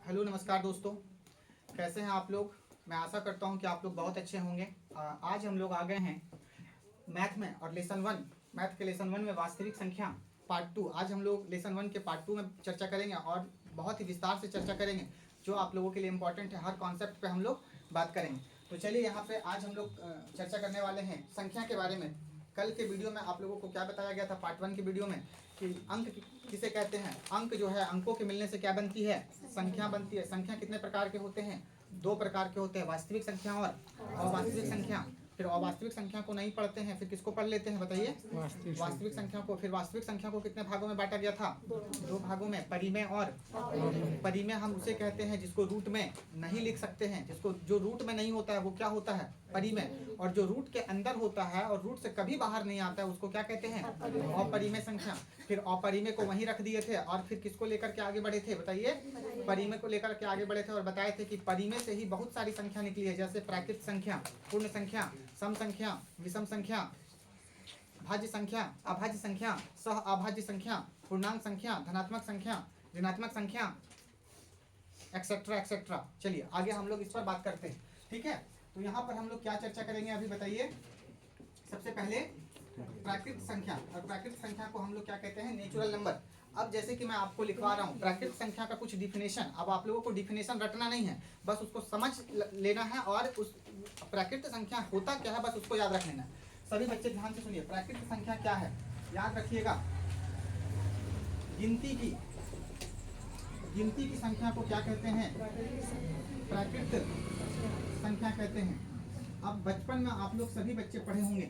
Hello नमस्कार दोस्तों, कैसे हैं आप लोग। मैं आशा करता हूं कि आप लोग बहुत अच्छे होंगे। आज हम लोग आ गए हैं मैथ में और लेसन वन, मैथ के लेसन वन में वास्तविक संख्या पार्ट टू। आज हम लोग लेसन वन के पार्ट टू में चर्चा करेंगे और बहुत ही विस्तार से चर्चा करेंगे जो आप लोगों के लिए इम्पोर्टेंट है। हर कॉन्सेप्ट पे हम लोग बात करेंगे। तो चलिए यहाँ पे आज हम लोग चर्चा करने वाले हैं संख्या के बारे में। कल के वीडियो में आप लोगों को क्या बताया गया था पार्ट वन के वीडियो में कि अंक किसे कहते हैं। अंक जो है, अंकों के मिलने से क्या बनती है, संख्या बनती है। संख्या कितने प्रकार के होते हैं, दो प्रकार के होते हैं, वास्तविक संख्या और अवास्तविक संख्या। फिर अवास्तविक संख्या को नहीं पढ़ते हैं, फिर किसको पढ़ लेते हैं बताइए, वास्तविक संख्या को। फिर वास्तविक संख्या को कितने भागों में बांटा गया था, दो भागों में, परिमेय और परिमेय हम उसे कहते हैं जिसको रूट में नहीं लिख सकते हैं। जिसको जो रूट में नहीं होता है वो क्या होता है, परिमेय। और जो रूट के अंदर होता है और रूट से कभी बाहर नहीं आता है उसको क्या कहते हैं, अपरिमेय संख्या। फिर अपरिमेय को वहीं रख दिए थे और फिर किसको लेकर के आगे बढ़े थे बताइए, परिमेय को लेकर के आगे बढ़े थे और बताए थे कि परिमेय से ही बहुत सारी संख्या निकली है, जैसे प्राकृत संख्या, पूर्ण संख्या, सम संख्या, विषम संख्या, भाज्य संख्या, अभाज्य संख्या, सह अभाज्य संख्या, पूर्णांक संख्या, धनात्मक संख्या, ऋणात्मक संख्या, एक्सेट्रा एक्सेट्रा। चलिए आगे हम लोग इस पर बात करते हैं, ठीक है। तो यहाँ पर हम लोग क्या चर्चा करेंगे अभी बताइए। सबसे पहले प्राकृत संख्या, और प्राकृत संख्या को हम लोग क्या कहते हैं, नेचुरल नंबर। अब जैसे कि मैं आपको लिखवा रहा हूँ प्राकृत संख्या का कुछ डिफिनेशन। अब आप लोगों को डिफिनेशन रटना नहीं है, बस उसको समझ लेना है और उस प्राकृत संख्या होता क्या है बस उसको याद रख लेना है। सभी बच्चे ध्यान से सुनिए, प्राकृत संख्या क्या है याद रखिएगा। गिनती की संख्या को क्या कहते हैं, प्राकृत संख्या कहते हैं। अब बचपन में आप लोग सभी बच्चे पढ़े होंगे,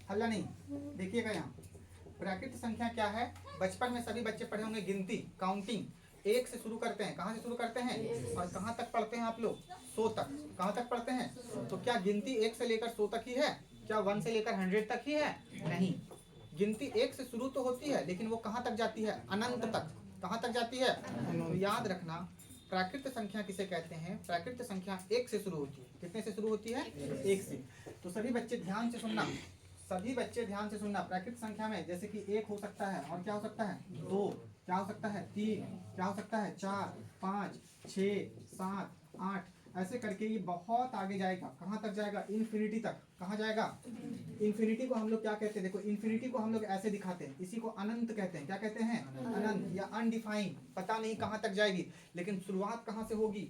हल्ला नहीं, देखिएगा यहाँ प्राकृत संख्या क्या है। बचपन में सभी बच्चे पढ़े होंगे गिनती, काउंटिंग। एक से शुरू करते हैं, कहाँ से शुरू करते हैं और कहाँ तक पढ़ते हैं आप लोग, 100 तक। कहाँ तक पढ़ते हैं, तो क्या गिनती 1 से लेकर 100 तक ही है, क्या 1 से लेकर 100 तक ही है, नहीं। गिनती 1 से शुरू तो होती है लेकिन वो कहाँ तक जाती है, अनंत तक। कहाँ तक जाती है, तो याद रखना प्राकृत संख्या किसे कहते हैं, प्राकृत संख्या 1 से शुरू होती है। कितने से शुरू होती है, 1 से। तो सभी बच्चे ध्यान से सुनना, सभी बच्चे ध्यान से सुनना। प्राकृत संख्या में जैसे कि 1 हो सकता है और क्या हो सकता है, 2, क्या हो सकता है, 3, क्या हो सकता है, 4, 5, 6, 7, 8, ऐसे करके ये बहुत आगे जाएगा। कहाँ तक जाएगा, इन्फिनिटी तक। कहाँ जाएगा, इन्फिनिटी को हम लोग क्या कहते हैं, देखो इन्फिनिटी को हम लोग ऐसे दिखाते हैं, इसी को अनंत कहते हैं। क्या कहते हैं, अनंत या अनडिफाइंड। पता नहीं कहाँ तक जाएगी लेकिन शुरुआत कहाँ से होगी,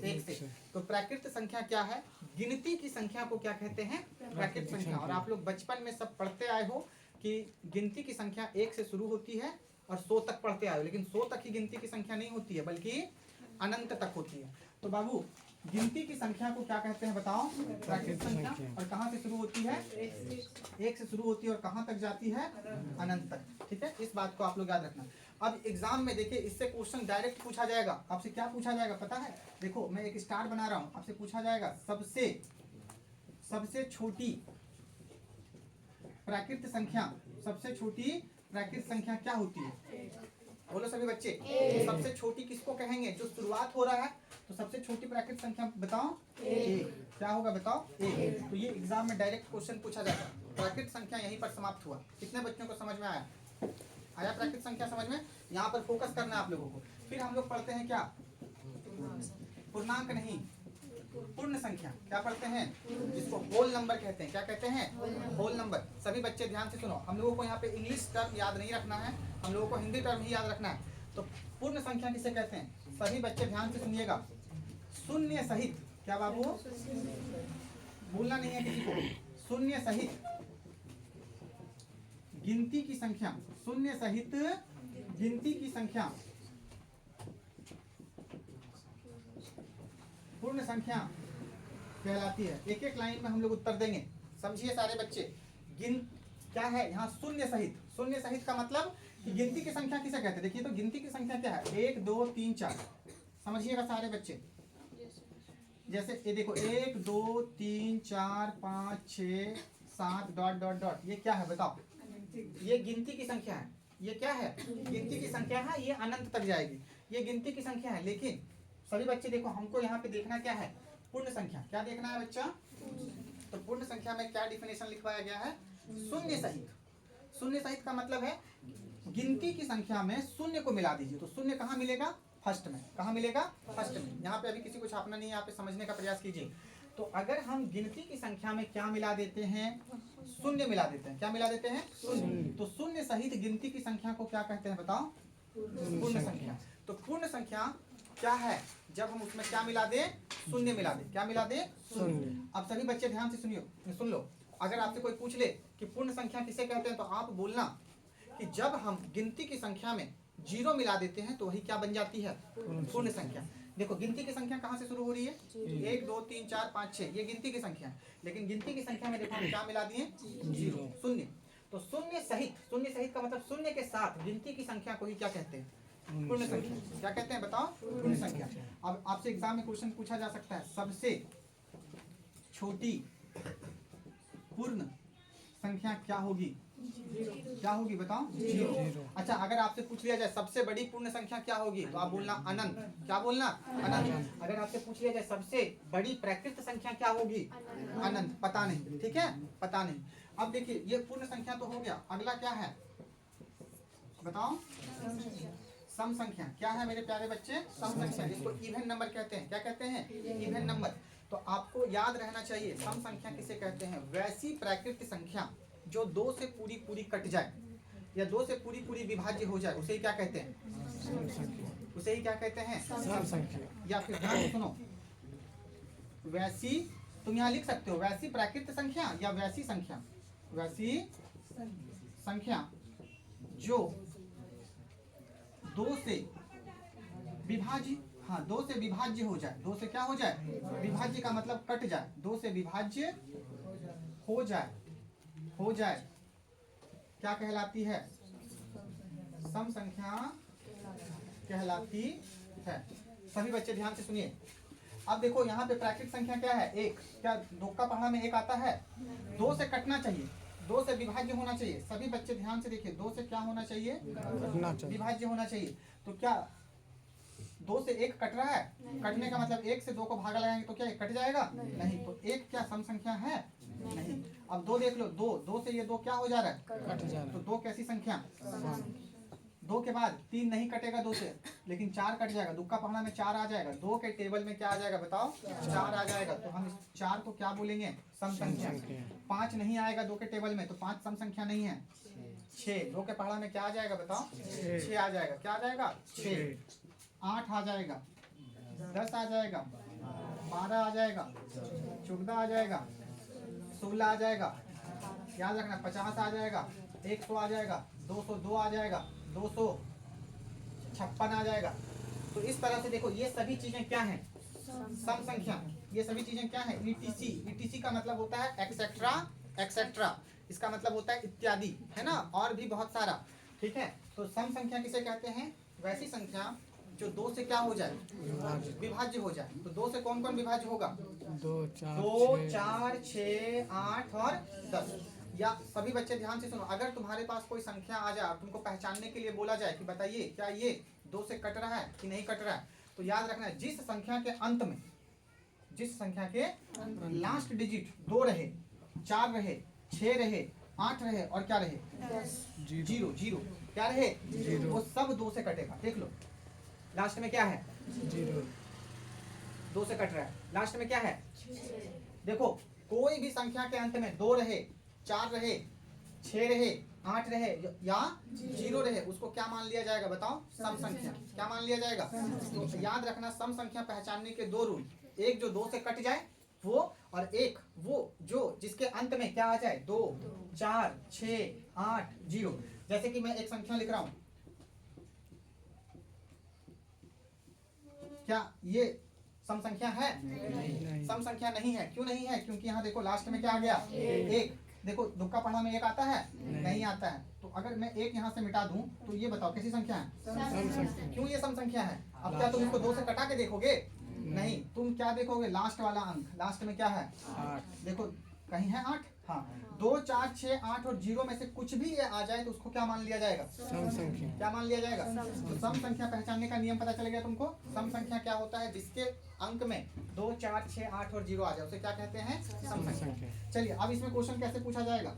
1 से। तो प्राकृत संख्या क्या है, गिनती की संख्या को क्या कहते हैं, प्राकृत संख्या। और आप लोग बचपन में सब पढ़ते आए हो कि गिनती की संख्या 1 से शुरू होती है और 100 तक पढ़ते आए हो, लेकिन 100 तक ही गिनती की संख्या नहीं होती है बल्कि अनंत तक होती है। तो बाबू गिनती की संख्या को क्या कहते हैं बताओ, प्राकृत संख्या। और कहाँ से शुरू होती है, 1 से शुरू होती है और कहाँ तक जाती है, अनंत तक। ठीक है, इस बात को आप लोग याद रखना। अब एग्जाम में देखिए इससे क्वेश्चन डायरेक्ट पूछा जाएगा। आपसे क्या पूछा जाएगा पता है, देखो मैं एक स्टार बना रहा हूँ, आपसे पूछा जाएगा सबसे छोटी प्राकृत संख्या, सबसे छोटी प्राकृत संख्या क्या होती है, बोलो सभी बच्चे। तो सबसे छोटी किसको कहेंगे, जो शुरुआत हो रहा है। तो सबसे छोटी प्राकृत संख्या बताओ, 1। क्या होगा बताओ, 1। तो ये एग्जाम में डायरेक्ट क्वेश्चन पूछा जाता है। प्राकृत संख्या यहीं पर समाप्त हुआ। कितने बच्चों को समझ में आया, प्राकृत संख्या समझ में। यहाँ पर फोकस करना है आप लोगों को। फिर हम लोग पढ़ते हैं क्या, पूर्णांक नहीं, पूर्ण संख्या। क्या पढ़ते हैं, जिसको होल नंबर कहते हैं। क्या कहते हैं, होल नंबर। सभी बच्चे ध्यान से सुनो, हम लोगों को यहाँ पे इंग्लिश टर्म याद नहीं रखना है, हम लोगों को हिंदी टर्म ही याद रखना है। तो पूर्ण संख्या किसे कहते हैं, सभी बच्चे ध्यान से सुनिएगा, शून्य सहित। क्या बाबू, भूलना नहीं है किसी को, शून्य सहित गिनती की संख्या, शून्य सहित गिनती की संख्या पूर्ण संख्या कहलाती है। एक एक लाइन में हम लोग उत्तर देंगे, समझिए सारे बच्चे। क्या है यहाँ, शून्य सहित। शून्य सहित का मतलब कि गिनती की संख्या किसे कहते हैं। देखिए तो गिनती की संख्या क्या है, 1 2 3 4। समझिएगा सारे बच्चे। जैसे ये देखो 1 2 3 4 5 6 7 डॉट डॉट डॉट, ये क्या है बताओ, ये गिनती की संख्या है। ये क्या है, गिनती की संख्या है, ये अनंत तक जाएगी, ये गिनती की संख्या है। लेकिन सभी बच्चे देखो, हमको यहाँ पे देखना क्या है, पूर्ण संख्या। क्या देखना है बच्चा, तो पूर्ण संख्या में क्या डिफिनेशन लिखवाया गया है, शून्य सहित। शून्य सहित का मतलब है गिनती की संख्या में शून्य को मिला दीजिए। तो शून्य कहाँ मिलेगा, फर्स्ट में। कहाँ मिलेगा? फर्स्ट में। यहाँ पे अभी किसी को छापना नहीं है, यहाँ पे समझने का प्रयास कीजिए। तो अगर हम गिनती की संख्या में क्या मिला देते हैं? शून्य मिला देते हैं। क्या मिला देते हैं? शून्य। तो शून्य सहित गिनती की संख्या को क्या कहते हैं बताओ? पूर्ण संख्या। तो पूर्ण संख्या क्या है? जब हम उसमें क्या मिला दें? शून्य मिला दें। क्या मिला दें? शून्य। अब सभी बच्चे ध्यान से सुन लो। अगर आपसे कोई पूछ ले कि पूर्ण संख्या किसे कहते हैं, तो आप बोलना कि जब हम गिनती की संख्या में जीरो मिला देते हैं तो वही क्या बन जाती है? पूर्ण संख्या। देखो गिनती की संख्या कहाँ से शुरू हो रही है? 1 2 3 4 5 6, ये गिनती की संख्या है। लेकिन गिनती की संख्या में देखो हम क्या मिला दिए? जीरो, शून्य। तो शून्य सहित का मतलब शून्य के साथ गिनती की संख्या को ही क्या कहते हैं? पूर्ण संख्या। क्या कहते हैं बताओ? पूर्ण संख्या। अब आपसे एग्जाम में क्वेश्चन पूछा जा सकता है, सबसे छोटी पूर्ण संख्या क्या होगी? क्या होगी बताओ? जीरो। अच्छा, अगर आपसे पूछ लिया जाए सबसे बड़ी पूर्ण संख्या क्या होगी, तो आप बोलना अनंत। क्या बोलना? अनंत। अगर आपसे पूछ लिया जाए सबसे बड़ी प्राकृत संख्या क्या होगी? अनंत। पता नहीं, ठीक है, पता नहीं। अब देखिए ये पूर्ण संख्या तो हो गया, अगला क्या है बताओ? सम संख्या। क्या है मेरे प्यारे बच्चे? सम संख्या, जिसको इवन नंबर कहते हैं। क्या कहते हैं? Even number. तो आपको याद रहना चाहिए सम संख्या किसे कहते हैं? वैसी प्राकृत संख्या जो 2 से पूरी पूरी कट जाए या 2 से पूरी पूरी विभाज्य हो जाए, उसे ही क्या कहते हैं? उसे ही क्या कहते हैं? सम संख्या। या फिर ध्यान सुनो, वैसी, तुम यहाँ लिख सकते हो वैसी प्राकृत संख्या या वैसी संख्या। वैसी संख्या जो 2 से विभाज्य, हाँ 2 से विभाज्य हो जाए। 2 से क्या हो जाए? विभाज्य का मतलब कट जाए। 2 से विभाज्य हो जाए क्या कहलाती है? सम संख्या कहलाती है। सभी बच्चे ध्यान से सुनिए। अब देखो यहाँ पे प्राकृत संख्या क्या है? 1। क्या 2 का पहाड़ा में 1 आता है? 2 से कटना चाहिए, 2 से विभाज्य होना चाहिए। सभी बच्चे ध्यान से देखिए, 2 से क्या होना चाहिए? विभाज्य होना चाहिए। तो क्या 2 से 1 कट रहा है? कटने का मतलब 1 से 2 को भागा लगाएंगे तो क्या 1 कट जाएगा? नहीं। तो 1 क्या सम संख्या है? नहीं। अब 2 देख लो, 2 से ये 2 क्या हो जा रहा है? कट जा रहा है। तो 2 कैसी संख्या? 2 के बाद 3 नहीं कटेगा 2 से, लेकिन 4 कट जाएगा। दुक्का पहाड़ा में 4 आ जाएगा। 2 के टेबल में क्या आ जाएगा बताओ? 4 आ जाएगा। तो हम इस 4 को क्या बोलेंगे? सम संख्या। 5 नहीं आएगा 2 के टेबल में, तो 5 सम संख्या नहीं है। 6 2 के पहाड़ा में क्या आ जाएगा बताओ? 6 आ जाएगा। क्या आ जाएगा? 6। 8 आ जाएगा, 10 आ जाएगा, 12 आ जाएगा, 14 आ जाएगा, 16 आ जाएगा। याद रखना 50 आ जाएगा, 100 आ जाएगा, 202 आ जाएगा, 256 आ जाएगा। तो इस तरह से देखो ये सभी चीजें क्या हैं? सम संख्या। ये सभी चीजें क्या हैं? ईटीसी। ईटीसी का मतलब होता है एक्सेट्रा एक्सेट्रा। इसका मतलब होता है इत्यादि, है ना, और भी बहुत सारा। ठीक है। तो सम संख्या किसे कहते हैं? वैसी संख्या जो 2 से क्या हो जाए? विभाज्य हो जाए। तो 2 से कौन कौन विभाज्य होगा? 2 4 6 8 और 10। या सभी बच्चे ध्यान से सुनो, अगर तुम्हारे पास कोई संख्या आ जाए और तुमको पहचानने के लिए बोला जाए कि बताइए क्या ये 2 से कट रहा है कि नहीं कट रहा है, तो याद रखना जिस संख्या के अंत में, जिस संख्या के लास्ट डिजिट 2 रहे, 4 रहे, 6 रहे, 8 रहे और क्या रहे? 0 0। क्या रहे? 0। वो सब 2 से कटेगा। देख लो लास्ट में क्या है? 0। 2 से कट रहा है। लास्ट में क्या है? देखो कोई भी संख्या के अंत में 2 रहे, 4 रहे, 6 रहे, 8 रहे या 0 रहे, उसको क्या मान लिया जाएगा बताओ? सम संख्या। क्या मान लिया जाएगा? तो याद रखना सम संख्या पहचानने के 2 रूल। एक जो 2 से कट जाए वो, और एक वो जो जिसके अंत में क्या आ जाए? 2 4 6 8 0। जैसे कि मैं एक संख्या लिख रहा हूं, क्या ये सम संख्या है? नहीं। सम संख्या नहीं है। क्यों नहीं है? क्योंकि यहाँ देखो लास्ट में क्या आ गया? 1। देखो दुक्का पढ़ा में 1 आता है? नहीं आता है। तो अगर मैं 1 यहाँ से मिटा दूं तो ये बताओ कैसी संख्या है? सम संख्या। क्यों ये सम संख्या है? अब क्या तुम इसको 2 से कटा के देखोगे? नहीं। तुम क्या देखोगे? लास्ट वाला अंक। लास्ट में क्या है? 8। देखो कहीं है 8? हाँ। 2 4 6 8 और 0 में से कुछ भी ये आ जाए तो उसको क्या मान लिया जाएगा? सम संख्या। क्या मान लिया जाएगा? तो सम संख्या पहचानने का नियम पता चल गया तुमको। सम संख्या क्या होता है? जिसके अंक में 2 4 6 8 और 0 आ जाए उसे क्या कहते हैं? सम संख्या। चलिए अब इसमें क्वेश्चन कैसे पूछा जाएगा?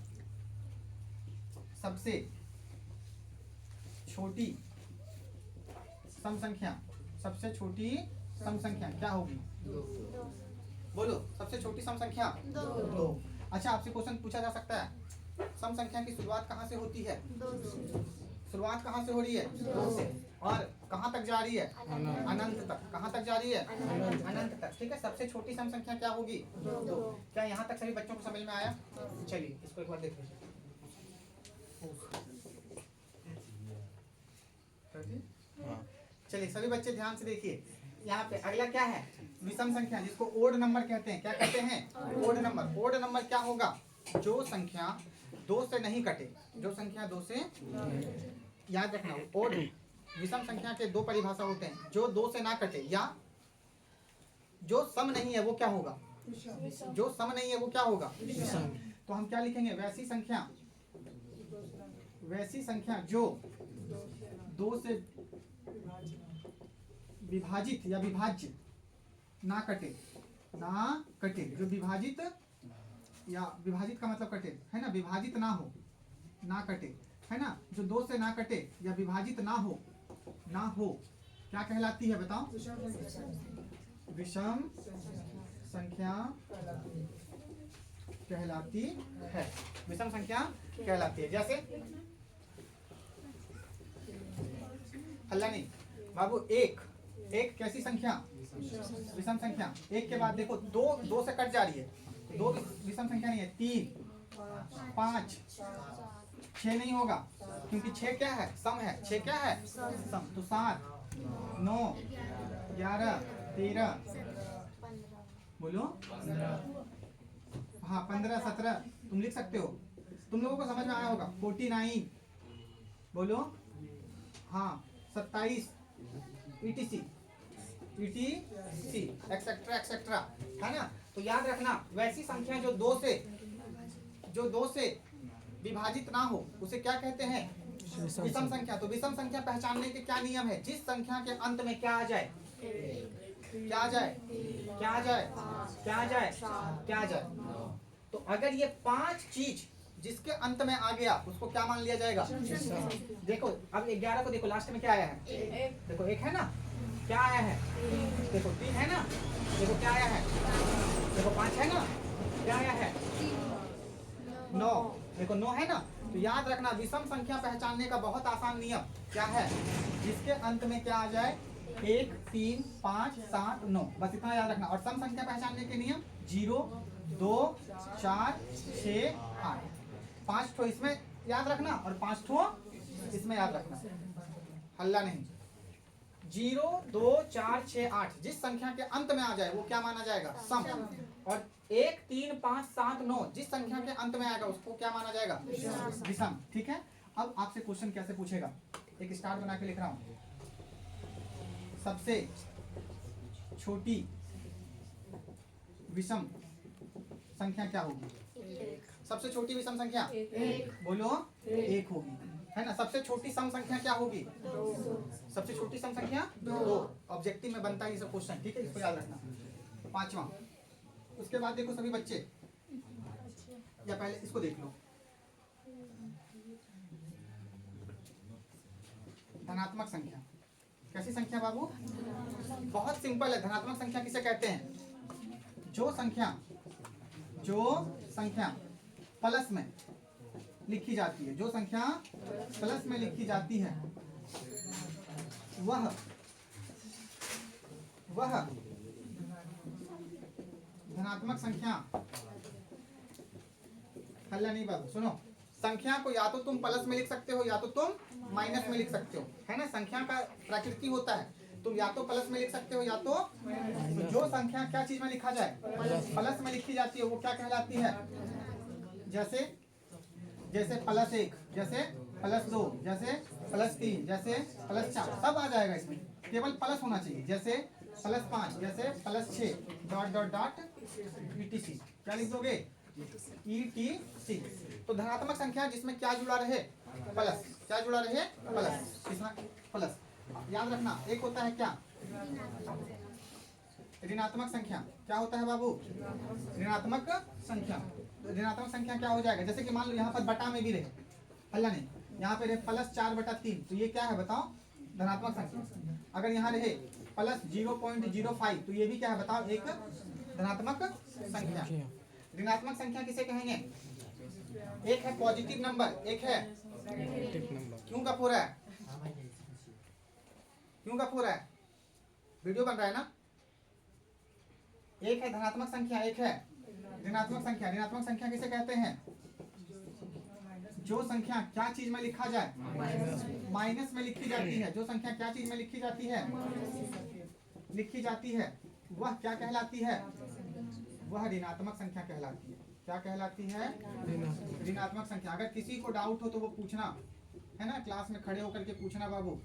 सबसे छोटी सम संख्या, सबसे छोटी सम संख्या क्या होगी? बोलो, सबसे छोटी सम संख्या 2। अच्छा, आपसे क्वेश्चन पूछा जा सकता है, सम संख्या की शुरुआत कहाँ से होती है? शुरुआत कहाँ से हो रही है? 2 से। और कहाँ तक जा रही है? अनंत तक। कहाँ तक जा रही है? अनंत तक। ठीक है, सबसे छोटी सम संख्या क्या होगी? 2। क्या यहाँ तक सभी बच्चों को समझ में आया? चलिए इसको एक बार देख लीजिए। चलिए सभी बच्चे ध्यान से देखिए, यहाँ पे अगला क्या है? विषम संख्या, जिसको ओड नंबर कहते हैं। क्या कहते हैं? Odd number. ओड नंबर क्या होगा? जो संख्या 2 से नहीं कटे। जो संख्या 2 से, याद रखना, ओड विषम संख्या के 2 परिभाषा होते हैं। जो 2 से ना कटे या जो सम नहीं है वो क्या होगा? जो सम नहीं है वो क्या होगा? तो हम क्या लिखेंगे? वैसी संख्या जो 2 से विभाजित या विभाज्य ना कटे। जो विभाजित, या विभाजित का मतलब कटे है ना, विभाजित ना हो, ना कटे है ना। जो 2 से ना कटे या विभाजित ना हो क्या कहलाती है? बताओ। विषम संख्या कहलाती है। विषम संख्या कहलाती है। जैसे हल्ला नहीं बाबू, एक कैसी संख्या? विषम संख्या। एक के बाद देखो 2 से कट जा रही है, 2 विषम संख्या नहीं है। 3, 5, 6 नहीं होगा, क्योंकि 6 क्या है? सम है। 6 क्या है? सम। तो 7, 9, 11, 13, बोलो, हाँ 15, 17 तुम लिख सकते हो। तुम लोगों को समझ में आया होगा। 49, बोलो, हाँ 27, etc एक्सेट्रा है ना। तो याद रखना, वैसी संख्या जो 2 से विभाजित ना हो उसे क्या कहते हैं? विषम संख्या। तो विषम संख्या पहचानने के क्या नियम है? जिस संख्या के अंत में क्या आ जाए? क्या आ जाए? क्या आ जाए? क्या आ जाए? क्या आ जाए? तो अगर ये 5 चीज जिसके अंत में आ गया उसको क्या मान लिया जाएगा? देखो अब 11 को देखो, लास्ट में क्या आया है? देखो 1 है ना, क्या आया है? देखो 3 है ना, देखो क्या आया है? देखो 5 है ना, क्या आया है? 9, देखो 9 है ना। तो याद रखना, विषम संख्या पहचानने का बहुत आसान नियम क्या है? जिसके अंत में क्या आ जाए? 1, 3, 5, 7, 9, बस इतना याद रखना। और सम संख्या पहचानने के नियम 0, 2, 4, 6, 8। 5 ठो इसमें याद रखना और 5 ठो इसमें याद रखना। हल्ला नहीं। 0, 2, 4, 6, 8 जिस संख्या के अंत में आ जाए वो क्या माना जाएगा? सम। और 1, 3, 5, 7, 9 जिस संख्या के अंत में आएगा उसको क्या माना जाएगा? विषम। ठीक है। अब आपसे क्वेश्चन कैसे पूछेगा? एक स्टार बना के लिख रहा हूं। सबसे छोटी विषम संख्या क्या होगी? सबसे छोटी विषम संख्या 1, बोलो 1 होगी, है ना। सबसे छोटी सम संख्या क्या होगी? 2। सबसे छोटी सम संख्या 2। ऑब्जेक्टिव में बनता है ये सब क्वेश्चन, ठीक है, इसको याद रखना। 5वां, उसके बाद देखो सभी बच्चे, या पहले इसको देख लो। धनात्मक संख्या कैसी संख्या बाबू? बहुत सिंपल है। धनात्मक संख्या किसे कहते हैं? जो संख्या प्लस में लिखी जाती है, जो संख्या प्लस में लिखी जाती है वह धनात्मक संख्या। हल्ला नहीं बाबू, सुनो। संख्या को या तो तुम प्लस में लिख सकते हो या तो तुम माइनस में लिख सकते हो, है ना। संख्या का प्रकृति होता है, तुम या तो प्लस में लिख सकते हो या तो जो संख्या क्या चीज में लिखा जाए? प्लस में लिखी जाती है वो क्या कहलाती है? जैसे +1, जैसे +2, जैसे +3, जैसे +4, सब आ जाएगा इसमें, केवल प्लस होना चाहिए। जैसे +5, जैसे +6 ... etc। क्या लिख दोगे? etc। तो धनात्मक संख्या जिसमें क्या जुड़ा रहे? प्लस। क्या जुड़ा रहे? प्लस। इसमें प्लस याद रखना। एक होता है क्या? ऋणात्मक संख्या। क्या होता है बाबू? ऋणात्मक संख्या। ऋणात्मक संख्या क्या हो जाएगा? जैसे कि मान लो यहाँ पर बटा में भी रहे, हल्ला नहीं, यहाँ पे रहे +4/3, तो ये क्या है बताओ? धनात्मक संख्या। अगर यहाँ रहे प्लस 0.05 तो ये भी क्या है बताओ, एक धनात्मक संख्या। ऋणात्मक संख्या किसे कहेंगे? एक है पॉजिटिव नंबर, एक है क्यों गप हो रहा है, क्यों गप हो रहा है, वीडियो बन रहा है ना। एक है धनात्मक संख्या, एक है ऋणात्मक संख्या। ऋणात्मक संख्या किसे कहते हैं? जो संख्या क्या चीज में लिखा जाए, माइनस में लिखी जाती है। जो संख्या क्या चीज में लिखी जाती है, वह क्या कहलाती है? वह ऋणात्मक संख्या कहलाती है। क्या कहलाती है? ऋणात्मक संख्या। अगर किसी को डाउट हो तो वो पूछना है ना, क्लास में खड़े होकर के पूछना बाबू,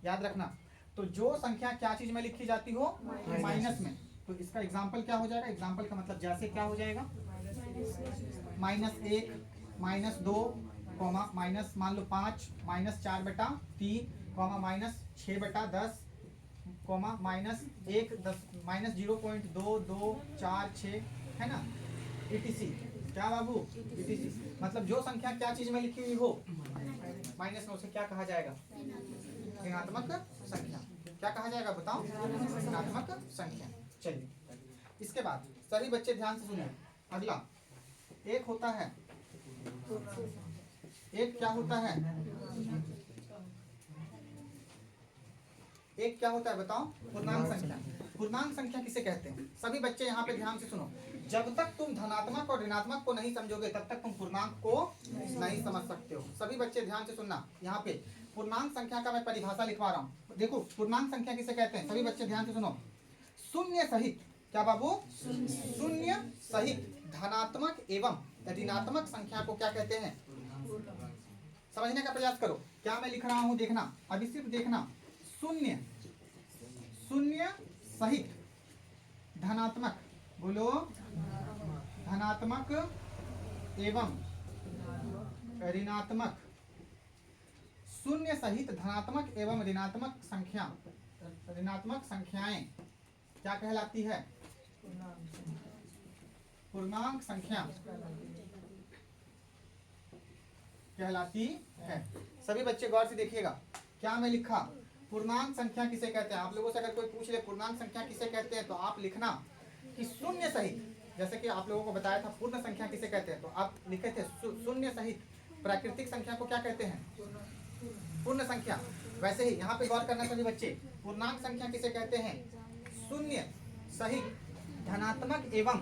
याद रखना। तो जो संख्या क्या चीज में लिखी जाती हो, माइनस में, तो इसका एग्जाम्पल क्या हो जाएगा? एग्जाम्पल का मतलब जैसे क्या हो जाएगा, -1, -2, माइनस मान लो 5, -4/3, -6/10, -1, -0.2246 है ना, etc। क्या बाबू? etc। मतलब जो संख्या क्या चीज में लिखी हुई हो माइनस में, उसे क्या कहा जाएगा? ऋणात्मक संख्या। क्या कहा जाएगा बताओ? ऋणात्मक संख्या। चलिए इसके बाद सभी बच्चे ध्यान से सुनिए। अगला एक होता है, एक क्या होता है, एक क्या होता है बताओ? पूर्णांक संख्या। पूर्णांक संख्या किसे कहते हैं? सभी बच्चे यहाँ पे ध्यान से सुनो। जब तक तुम धनात्मक और ऋणात्मक को नहीं समझोगे तब तक तुम पूर्णांक को नहीं समझ सकते हो। सभी बच्चे ध्यान से सुनना। यहाँ पे पूर्णांक संख्या का मैं परिभाषा लिखवा रहा हूँ। देखो पूर्णांक संख्या किसे कहते हैं, सभी बच्चे ध्यान से सुनो। शून्य सहित, क्या बाबू? शून्य सहित धनात्मक एवं ऋणात्मक संख्या को क्या कहते हैं? समझने का प्रयास करो। क्या मैं लिख रहा हूँ देखना, अभी सिर्फ देखना। शून्य, शून्य सहित धनात्मक, बोलो, धनात्मक एवं ऋणात्मक। शून्य सहित धनात्मक एवं ऋणात्मक संख्या, ऋणात्मक संख्याएं क्या कहलाती है? पूर्णांक संख्या कहलाती है। सभी बच्चे गौर से देखिएगा। क्या मैं लिखा? पूर्णांक संख्या किसे कहते हैं? आप लोगों से अगर कोई पूछ ले पूर्णांक संख्या किसे कहते हैं, तो आप लिखना कि शून्य सहित, जैसे कि आप लोगों को बताया था पूर्ण संख्या किसे कहते हैं, तो आप लिखे थे शून्य सहित प्राकृतिक संख्या को क्या कहते हैं? पूर्ण संख्या। वैसे ही यहाँ पे गौर करना सभी बच्चे, पूर्णांक संख्या किसे कहते हैं? शून्य सहित धनात्मक एवं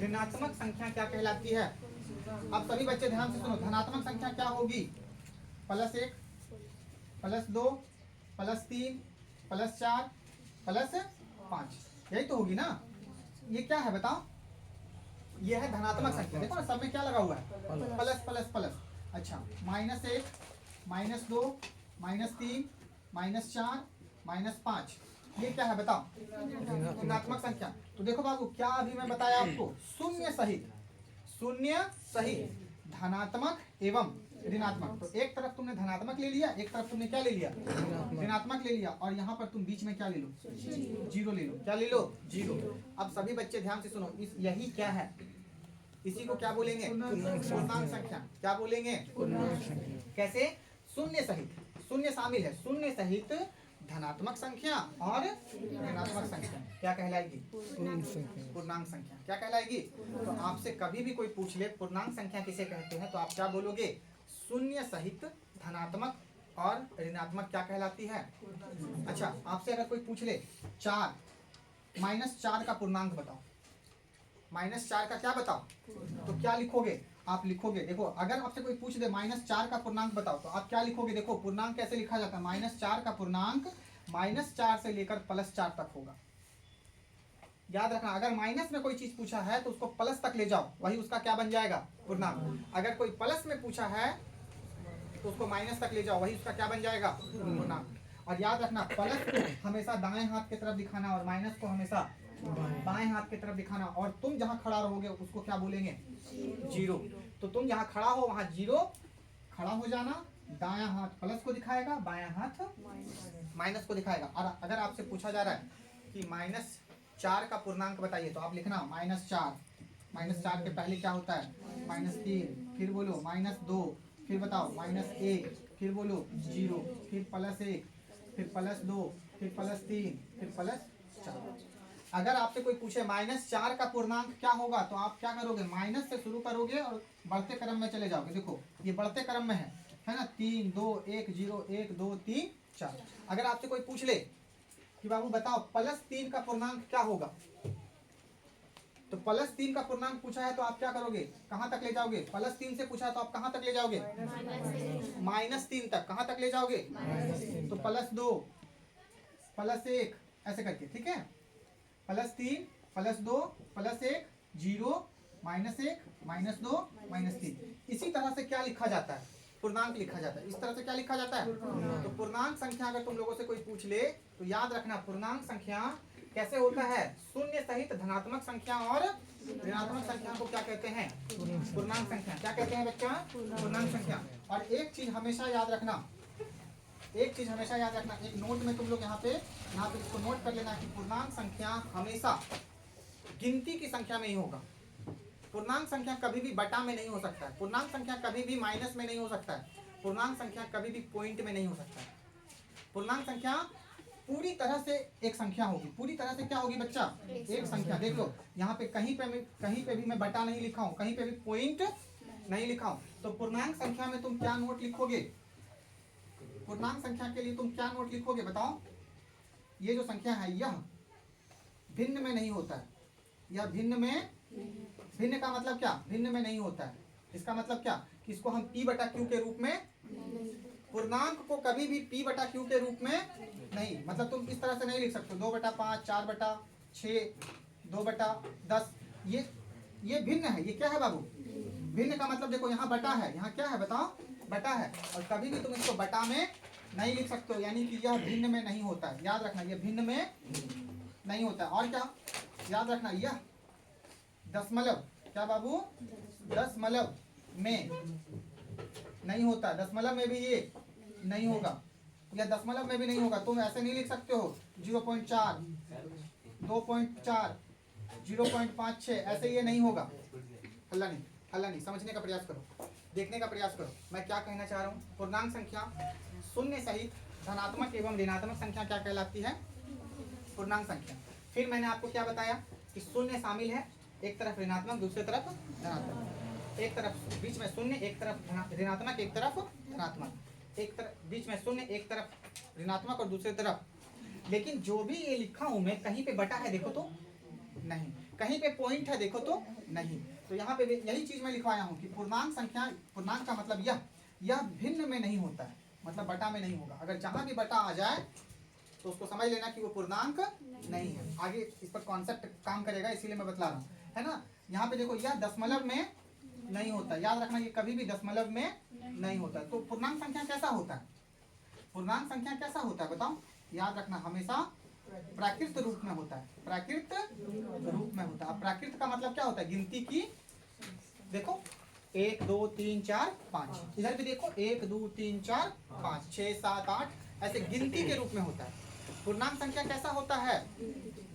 ऋणात्मक संख्या क्या कहलाती है? अब सभी बच्चे ध्यान से सुनो। धनात्मक संख्या क्या होगी? +1, +2, +3, +4, +5, यही तो होगी ना। ये क्या है बताओ? ये है धनात्मक संख्या। देखो ना सब में क्या लगा हुआ है, प्लस प्लस प्लस। अच्छा, -1, -2, -3, -4, -5, ये क्या है बताओ? ऋणात्मक संख्या। तो देखो बाबू क्या अभी मैं बताया आपको, शून्य सहित, शून्य सहित धनात्मक एवं ऋणात्मक। तो एक तरफ तुमने धनात्मक ले लिया, एक तरफ तुमने क्या ले लिया? ऋणात्मक ले लिया। और यहाँ पर तुम बीच में क्या ले लो? जीरो ले लो। क्या ले लो? जीरो। अब सभी बच्चे ध्यान से सुनो, इस यही क्या है, इसी को क्या बोलेंगे? पूर्णांक संख्या। क्या बोलेंगे? कैसे? शून्य सहित, शून्य शामिल है, शून्य सहित धनात्मक संख्या और ऋणात्मक संख्या क्या कहलाएगी? पूर्णांक संख्या। क्या कहलाएगी? तो आपसे कभी भी कोई पूछ ले पूर्णांक संख्या किसे कहते हैं, तो आप क्या बोलोगे? शून्य सहित धनात्मक और ऋणात्मक क्या कहलाती है? अच्छा, आपसे अगर कोई पूछ ले 4, -4 का पूर्णांक बताओ, -4 का क्या बताओ, तो क्या लिखोगे? आप लिखोगे, देखो अगर आपसे कोई पूछ दे -4 का पूर्णांक बताओ, तो आप क्या लिखोगे? देखो पूर्णांक कैसे लिखा जाता है, -4 का पूर्णांक -4 से लेकर +4 तक होगा। याद रखना, अगर माइनस में कोई चीज पूछा है तो उसको प्लस तक ले जाओ, वही उसका क्या बन जाएगा? पूर्णांक। अगर कोई प्लस में पूछा है तो उसको माइनस तक ले जाओ, वही उसका क्या बन जाएगा? पूर्णांक। और याद रखना, प्लस को हमेशा दाएं हाथ की तरफ दिखाना और माइनस को हमेशा बाएं हाथ की तरफ दिखाना। और तुम जहां खड़ा रहोगे उसको क्या बोलेंगे? जीरो। तो तुम जहां खड़ा हो वहां जीरो खड़ा हो जाना, दायां हाथ प्लस को दिखाएगा, बायां हाथ माइनस को दिखाएगा। और अगर आपसे पूछा जा रहा है कि -4 का पूर्णांक बताइए, तो आप लिखना -4, -4 के पहले क्या होता है? -3, फिर बोलो -2, फिर बताओ -1, फिर बोलो 0, फिर +1, फिर +2, फिर +3, फिर +4। अगर आपसे कोई पूछे -4 का पूर्णांक क्या होगा तो आप क्या करोगे, माइनस से शुरू करोगे और बढ़ते क्रम में चले जाओगे। देखो ये बढ़ते क्रम में है ना, 3 2 1 0 1 2 3 4। अगर आपसे कोई पूछ ले कि बाबू बताओ +3 का पूर्णांक क्या होगा, तो +3 का पूर्णांक पूछा है तो आप क्या करोगे, कहां तक ले जाओगे, +3 से पूछा है तो आप कहां तक ले जाओगे, -3 तक। कहां तक ले जाओगे, तो +2 +1 ऐसे करके, ठीक है। +3 +2 +1 0 -1 -2 -3। इसी तरह से क्या लिखा जाता है, पूर्णांक लिखा जाता है। इस तरह से क्या लिखा जाता है, तो पूर्णांक संख्या अगर तुम लोगों से कोई पूछ ले तो याद रखना पूर्णांक संख्या कैसे होता है, शून्य सहित धनात्मक संख्या और ऋणात्मक संख्या को क्या कहते हैं, पूर्णांक संख्या। क्या कहते हैं बच्चा, पूर्णांक संख्या। और एक चीज हमेशा याद रखना, एक चीज हमेशा याद रखना, एक नोट में तुम लोग यहाँ पे इसको नोट कर लेना कि पूर्णांक संख्या हमेशा गिनती की संख्या में ही होगा। पूर्णांक संख्या कभी भी बटा में नहीं हो सकता है, पूर्णांक संख्या कभी भी माइनस में नहीं हो सकता है, पूर्णांक संख्या कभी भी पॉइंट में नहीं हो सकता है। पूर्णांक संख्या पूरी तरह से एक संख्या होगी। पूरी तरह से क्या होगी बच्चा, एक संख्या। देख लो यहाँ पे कहीं पे भी मैं बटा नहीं लिखा हूँ, कहीं पे भी पॉइंट नहीं लिखा हूँ। तो पूर्णांक संख्या में तुम क्या नोट लिखोगे, पूर्णांक संख्या के लिए तुम क्या नोट लिखोगे बताओ। ये जो संख्या है यह भिन्न में नहीं होता है, यह भिन्न में, भिन्न का मतलब क्या, भिन्न में नहीं होता है। इसका मतलब क्या कि इसको हम p/q के रूप में, पूर्णांक को कभी भी p/q के रूप में नहीं, मतलब तुम इस तरह से नहीं लिख सकते 2/5 4/6 2/10। ये भिन्न है। ये क्या है बाबू, भिन्न का मतलब देखो यहाँ बटा है, यहाँ क्या है बताओ, बटा है। और कभी भी तुम इसको बटा में नहीं लिख सकते हो, यानी कि यह भिन्न में नहीं होता है। याद रखना यह भिन्न में नहीं होता है। और क्या याद रखना, यह दशमलव, क्या बाबू, दशमलव में नहीं होता, दशमलव में भी ये नहीं होगा, या दशमलव में भी नहीं होगा। तुम ऐसे नहीं लिख सकते हो 0.4 2.4 0.56, ऐसे ये नहीं होगा। हल्ला नहीं, समझने का प्रयास करो, देखने का प्रयास करो मैं क्या कहना चाह रहा हूँ। पूर्णांक संख्या शून्य सहित धनात्मक एवं ऋणात्मक संख्या क्या कहलाती है, पूर्णांक संख्या। फिर मैंने आपको क्या बताया कि शून्य शामिल है, एक तरफ ऋणात्मक दूसरी तरफ धनात्मक, एक तरफ बीच में शून्य, एक तरफ ऋणात्मक एक तरफ धनात्मक, एक तरफ बीच में शून्य एक तरफ ऋणात्मक और दूसरी तरफ। लेकिन जो भी ये लिखा हूं मैं, कहीं पे बटा है देखो तो नहीं, कहीं पे पॉइंट है देखो तो नहीं। तो यहाँ पे यही चीज मैं लिखवाया हूँ कि पूर्णांक संख्या, पूर्णांक का मतलब यह भिन्न में नहीं होता है, मतलब बटा में नहीं होगा। अगर जहां भी बटा आ जाए तो उसको समझ लेना कि वो पूर्णांक नहीं है। आगे इस पर कॉन्सेप्ट काम करेगा, इसीलिए मैं बतला रहा हूँ, है ना। यहाँ पे देखो यह दशमलव में नहीं होता, याद रखना ये कभी भी दशमलव में नहीं होता। तो पूर्णांक संख्या कैसा होता है, पूर्णांक संख्या कैसा होता है बताओ, याद रखना हमेशा प्राकृत रूप में होता है, प्राकृत रूप में होता है। प्राकृत का मतलब क्या होता है, गिनती की। देखो 1 2 3 4 5, इधर भी देखो 1 2 3 4 5 6 7 8, ऐसे गिनती के रूप में होता है। पूर्णांक संख्या कैसा होता है,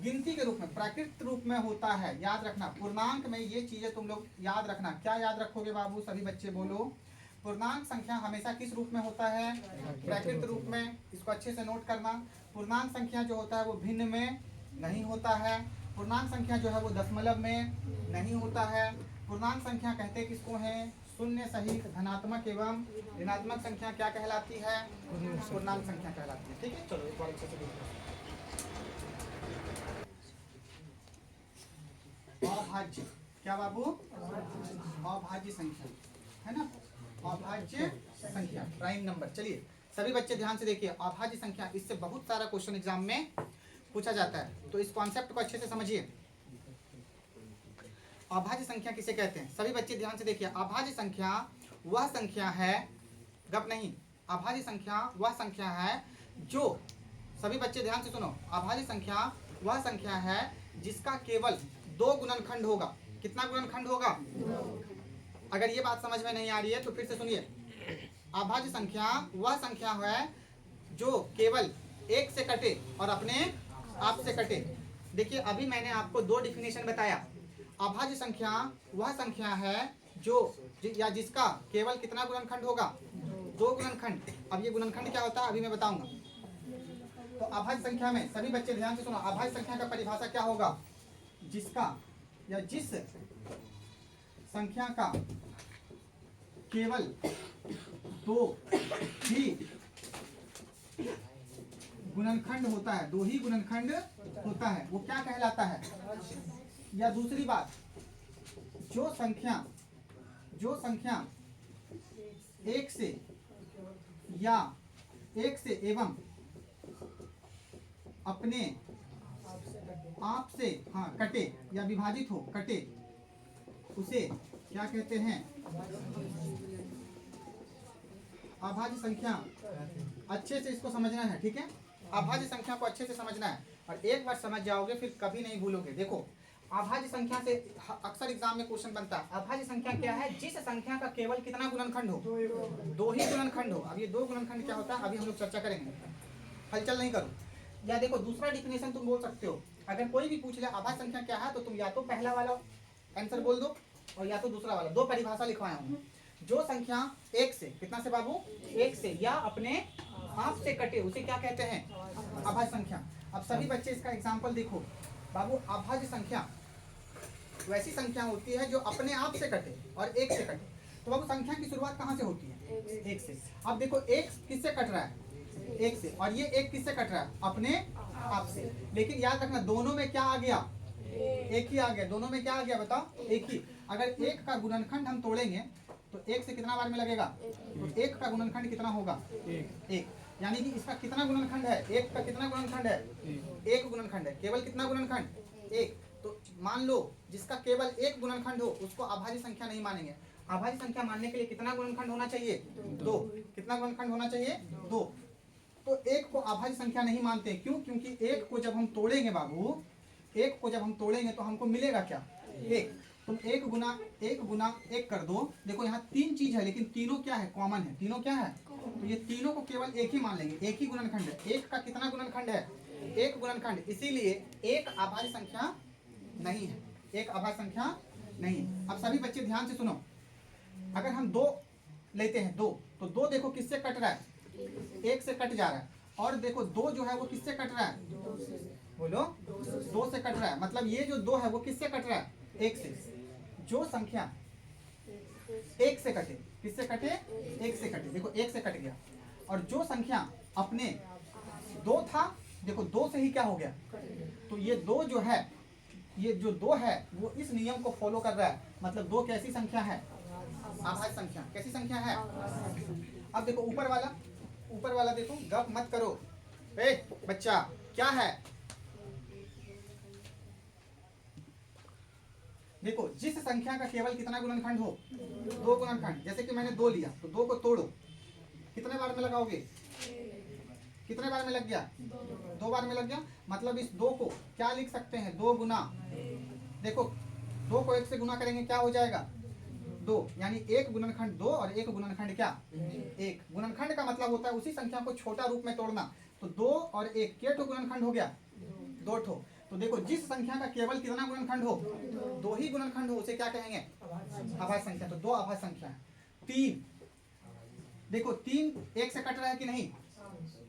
गिनती के रूप में, प्राकृत रूप में होता है। याद रखना पूर्णांक में ये चीजें तुम लोग याद रखना। क्या याद रखोगे बाबू, सभी बच्चे बोलो। पूर्णांक संख्या हमेशा किस रूप में होता है, प्राकृत रूप में। इसको अच्छे से नोट करना। पूर्णांक संख्या जो होता है वो भिन्न में नहीं होता है। पूर्णांक संख्या जो है वो दशमलव में नहीं होता है। पूर्णांक संख्या कहते किसको हैं, शून्य सहित धनात्मक एवं ऋणात्मक संख्या क्या कहलाती है, पूर्णांक संख्या कहलाती है। ठीक है, चलो एक बार अच्छे से देखो। अभाज्य, क्या बाबू, अभाज्य संख्या, है ना, अभाज्य संख्या, प्राइम नंबर। चलिए सभी बच्चे ध्यान से देखिए, अभाज्य संख्या, इससे बहुत सारा क्वेश्चन एग्जाम में पूछा जाता है, तो इस कॉन्सेप्ट को अच्छे से समझिए। अभाज्य संख्या किसे कहते हैं, सभी बच्चे ध्यान से देखिए। अभाज्य संख्या वह संख्या है, गप नहीं, अभाज्य संख्या वह संख्या है जो, सभी बच्चे ध्यान से सुनो, अभाज्य संख्या वह संख्या है जिसका केवल 2 गुणनखंड होगा। कितना गुणनखंड होगा, अगर ये बात समझ में नहीं आ रही है तो फिर से सुनिए। अभाज्य संख्या वह संख्या है जो केवल 1 से कटे और अपने आप से कटे। देखिए अभी मैंने आपको 2 डिफिनेशन बताया। अभाज्य संख्या वह संख्या है जो या जिसका केवल कितना गुणनखंड होगा, 2 गुणनखंड। अब ये गुणनखंड क्या होता है अभी मैं बताऊंगा। तो अभाज्य संख्या में सभी बच्चे ध्यान से सुनो, अभाज्य संख्या का परिभाषा क्या होगा? जिसका या जिस संख्या का केवल दो ही गुणनखंड होता है, दो ही गुणनखंड होता है, वो क्या कहलाता है? या दूसरी बात, जो संख्या एक से या एक से एवं अपने आप से कटे या विभाजित हो, कटे, उसे क्या कहते हैं? अभाज्य संख्या। अच्छे से इसको समझना है, ठीक है? अभाज्य संख्या को अच्छे से समझना है और एक बार समझ जाओगे फिर कभी नहीं भूलोगे। देखो, अभाज्य संख्या से अक्सर एग्जाम में क्वेश्चन बनता है, अभाज्य संख्या क्या है? जिस संख्या का केवल कितना गुणनखंड हो? दो ही गुणनखंड हो। अब ये दो गुणनखंड क्या होता है अभी हम लोग चर्चा करेंगे, हलचल नहीं करो। या देखो, दूसरा डिफिनेशन तुम बोल सकते हो, अगर कोई भी पूछ ले अभाज्य संख्या क्या है, तो तुम या तो पहला वाला आंसर बोल दो और या तो दूसरा वाला। दो परिभाषा लिखवाया हूँ। जो संख्या एक से, कितना से बाबू? एक से या अपने आप से कटे, उसे क्या कहते हैं? अभाज्य संख्या। अब सभी बच्चे इसका एग्जाम्पल देखो बाबू। अभाज्य संख्या वैसी संख्या होती है जो अपने आप से कटे और एक से कटे। तो बाबू संख्या की शुरुआत कहाँ से होती है? एक से। अब देखो, एक किससे कट रहा है? एक से। और ये एक किससे कट रहा है? अपने आप से। लेकिन याद रखना, दोनों में क्या आ गया? एक ही आ गया। दोनों में क्या आ गया बताओ? एक ही। अगर एक का गुणनखंड हम तोड़ेंगे तो एक से कितना बार में लगेगा? तो एक का गुणनखंड कितना होगा? एक। यानी कि इसका कितना गुणनखंड है? एक का कितना गुणनखंड है? एक गुणनखंड है। केवल कितना गुणनखंड? एक। तो मान लो जिसका केवल एक गुणनखंड हो उसको अभाज्य संख्या नहीं मानेंगे। अभाज्य संख्या मानने के लिए कितना गुणनखंड होना चाहिए? दो। कितना गुणनखंड होना चाहिए? दो। तो एक को अभाज्य संख्या नहीं मानते। क्यों? क्योंकि एक को जब हम तोड़ेंगे बाबू, एक को जब हम तोड़ेंगे तो हमको मिलेगा क्या? एक। तुम एक गुना एक कर दो। देखो यहाँ तीन चीज है लेकिन तीनों क्या है? कॉमन है। तीनों क्या है? तो ये तीनों को केवल एक ही मान लेंगे। एक ही गुणनखंड है। एक का कितना गुणनखंड है? एक गुणनखंड। इसीलिए एक अभाज्य संख्या नहीं है। एक अभाज्य संख्या नहीं। अब सभी बच्चे ध्यान से सुनो, अगर हम दो लेते हैं, दो, तो दो देखो किससे कट रहा है? एक से कट जा रहा है। और देखो दो जो है वो किससे कट रहा है? बोलो, दो से कट रहा है। मतलब ये जो दो है वो किससे कट रहा है? एक से। जो संख्या एक से कटे, किससे कटे? एक से कटे। देखो एक से कट गया। और जो संख्या अपने दो था, देखो दो से ही क्या हो गया? तो ये दो जो है, ये जो दो है वो इस नियम को फॉलो कर रहा है। मतलब दो कैसी संख्या है? अभाज्य संख्या। कैसी संख्या है? अब देखो ऊपर वाला देखो, गप मत करो। ए बच्चा, क्या है? देखो, जिस संख्या का केवल कितना गुणनखंड हो? दो गुणनखंड। जैसे कि मैंने दो लिया तो दो को तोड़ो, कितने बार में लगाओगे? कितने बार में लग गया? दो बार में लग गया। मतलब इस दो को क्या लिख सकते हैं? दो गुना, देखो दो को एक से गुना करेंगे क्या हो जाएगा? दो। यानी एक गुणनखंड दो और एक गुणनखंड क्या? एक। गुणनखंड का मतलब होता है उसी संख्या को छोटा रूप में तोड़ना। तो दो और एक, के ठो गुणनखंड हो गया? दो ठो। तो देखो जिस संख्या का केवल कितना गुणनखंड हो? दो ही गुणनखंड हो, उसे क्या कहेंगे? अभाज्य संख्या। तो दो अभाज्य संख्या है। तीन, देखो तीन एक से कट रहा है कि नहीं?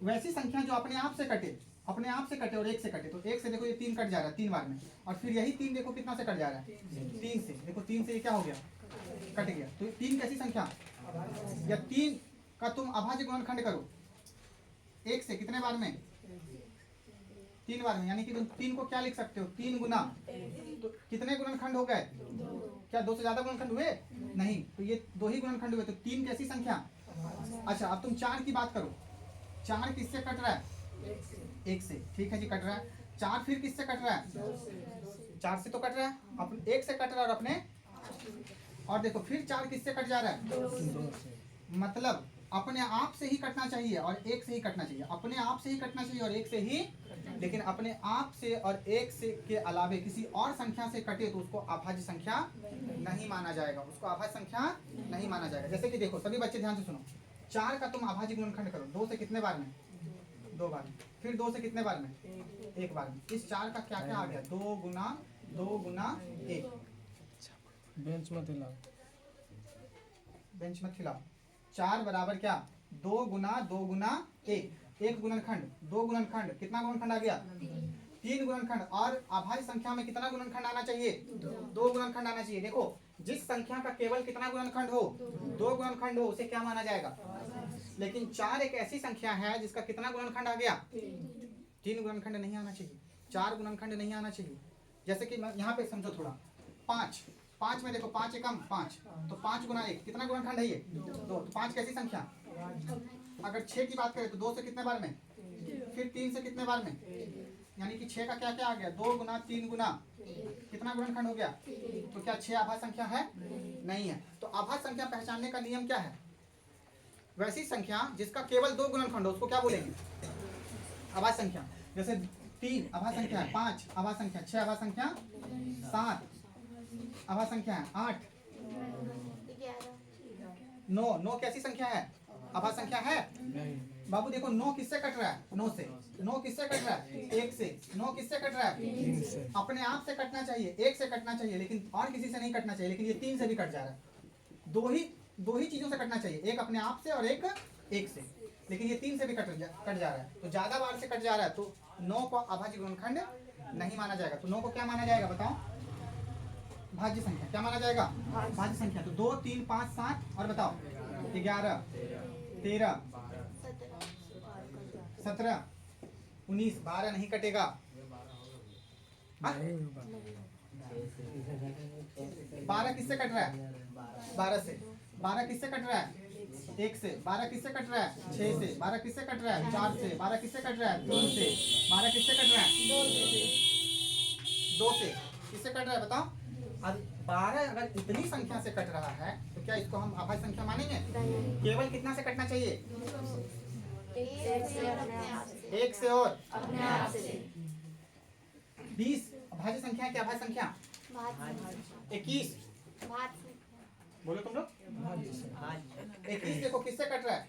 वैसी संख्या जो अपने आप से कटे, अपने आप से कटे और एक से कटे। तो एक से देखो ये तीन कट जा रहा है 3 बार में। और फिर यही तीन देखो कितना से कट जा रहा है? 3 से। देखो 3 से ये क्या हो गया? कट गया। तो तीन कैसी संख्या? या तीन का तुम अभाज्य गुणनखंड करो एक से, कितने बार में? 3 बार में। यानी कि तुम तीन को क्या लिख सकते हो? 3 गुना। तो कितने गुणनखंड हो गए? क्या दो से ज्यादा गुणनखंड हुए? नहीं। तो ये दो ही गुणनखंड हुए। तो तीन कैसी संख्या? अच्छा, अब तुम 4 की बात करो। 4 किससे कट रहा है? एक से। ठीक है जी, कट रहा है। 4 फिर किससे कट रहा है? 4 से तो कट रहा है, अपने एक से कट रहा है और अपने। और देखो फिर 4 किससे कट जा रहा है? मतलब अपने आप से ही कटना चाहिए और एक से ही कटना चाहिए। अपने आप से ही कटना चाहिए और एक से ही। लेकिन अपने आप से और एक से के अलावे किसी और संख्या से कटे तो उसको अभाज्य संख्या नहीं माना जाएगा। उसको अभाज्य संख्या नहीं माना जाएगा। जैसे कि देखो सभी बच्चे ध्यान से सुनो, 4 का तुम अभाज्य गुणनखंड करो। 2 से कितने बार में? 2 बार में। फिर 2 से कितने बार में? 1 बार में। इस 4 का क्या क्या आ गया? 2 गुना 1। बेंच मत हिलाओ। बेंच मत हिलाओ। 4 बराबर क्या? 2 गुना 1। एक गुणनखंड, दो गुणनखंड, कितना गुणनखंड आ गया? तीन गुणनखंड। और अभाज्य संख्या में कितना गुणनखंड आना चाहिए? दो गुणनखंड आना चाहिए। देखो जिस संख्या का केवल कितना गुणनखंड हो? दो गुणनखंड हो, उसे क्या माना जाएगा? लेकिन 4 एक ऐसी संख्या है जिसका कितना गुणनखंड आ गया? 3 गुणनखंड नहीं आना चाहिए, 4 गुणनखंड नहीं आना चाहिए। जैसे कि यहाँ पे समझो थोड़ा, 5 में देखो 5 एकम 5, तो 5 गुना 1 कितना गुणनखंड है ये? 2। तो 5 कैसी संख्या? अगर 6 की बात करें तो 2 से कितने बार में? फिर 3 से कितने बार में? यानी कि 6 का क्या क्या आ गया? 2 गुना 3 गुना कितना गुणनखंड हो गया? तो क्या 6 अभाज्य संख्या है? नहीं है। तो अभाज्य संख्या पहचानने का नियम क्या है? वैसी संख्या जिसका केवल 2 गुणनखंड हो उसको क्या बोलेंगे? अभाज्य संख्या। जैसे 3 अभाज्य संख्या है, 5 अभाज्य संख्या, 6 अभाज्य संख्या, 7 अभाज्य संख्या है, 8 9 कैसी संख्या है? अभाज्य संख्या है? बाबू देखो 9 किससे कट रहा है? 9 से। 9 किससे कट रहा है? 1 से। 9 किससे कट रहा है? 3 से। अपने आप से कटना चाहिए, 1 से कटना चाहिए, लेकिन और किसी से नहीं कटना चाहिए। लेकिन ये 3 से भी कट जा रहा है। दो ही चीजों से कटना चाहिए, एक अपने आप से और एक से। लेकिन ये 3 से भी कट जा रहा है, तो ज्यादा बार से कट जा रहा है, तो 9 को अभाज्य गुणनखंड नहीं माना जाएगा। तो 9 को क्या माना जाएगा बताओ? भाज्य संख्या। क्या माना जाएगा? भाज्य संख्या। तो 2 3 5 7 और बताओ 11 13 17 19 12 नहीं कटेगा। हाँ? 12 किससे कट रहा है? 12 से। 12 किससे कट रहा है? 1 से। 12 किससे कट रहा है? 6 से। 12 किससे कट रहा है? 4 से। 12 किससे कट रहा है? 3 से। 12 किससे कट रहा है? 2 से। किससे कट रहा है बताओ? अब 12 अगर इतनी संख्या से कट रहा है तो क्या इसको हम अभाज्य संख्या मानेंगे? केवल कितना से कटना चाहिए? 1 से और 20 अभाज्य संख्या है क्या? अभाज्य संख्या 21 बोलो तुम लोग। 21 देखो किससे कट रहा है?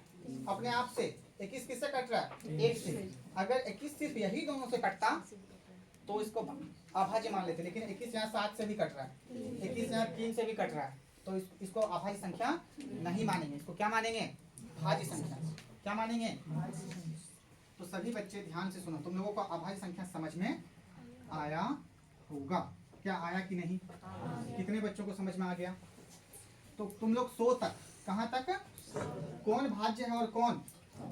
अपने आप से। 21 किससे कट रहा है? 1 से। अगर 21 सिर्फ यही दोनों से कटता तो इसको अभाज्य मान लेते, लेकिन 21 यहाँ 7 से भी कट रहा है, 21 यहाँ 3 से भी कट रहा है, तो इसको अभाज्य संख्या नहीं मानेंगे। इसको क्या मानेंगे? भाज्य संख्या। क्या मानेंगे? तो सभी बच्चे ध्यान से सुनो, तुम लोगों को अभाज्य संख्या समझ में आया होगा। क्या आया कि नहीं? कितने बच्चों को समझ में आ गया? तो तुम लोग 100 तक, कहाँ तक? कौन भाज्य है और कौन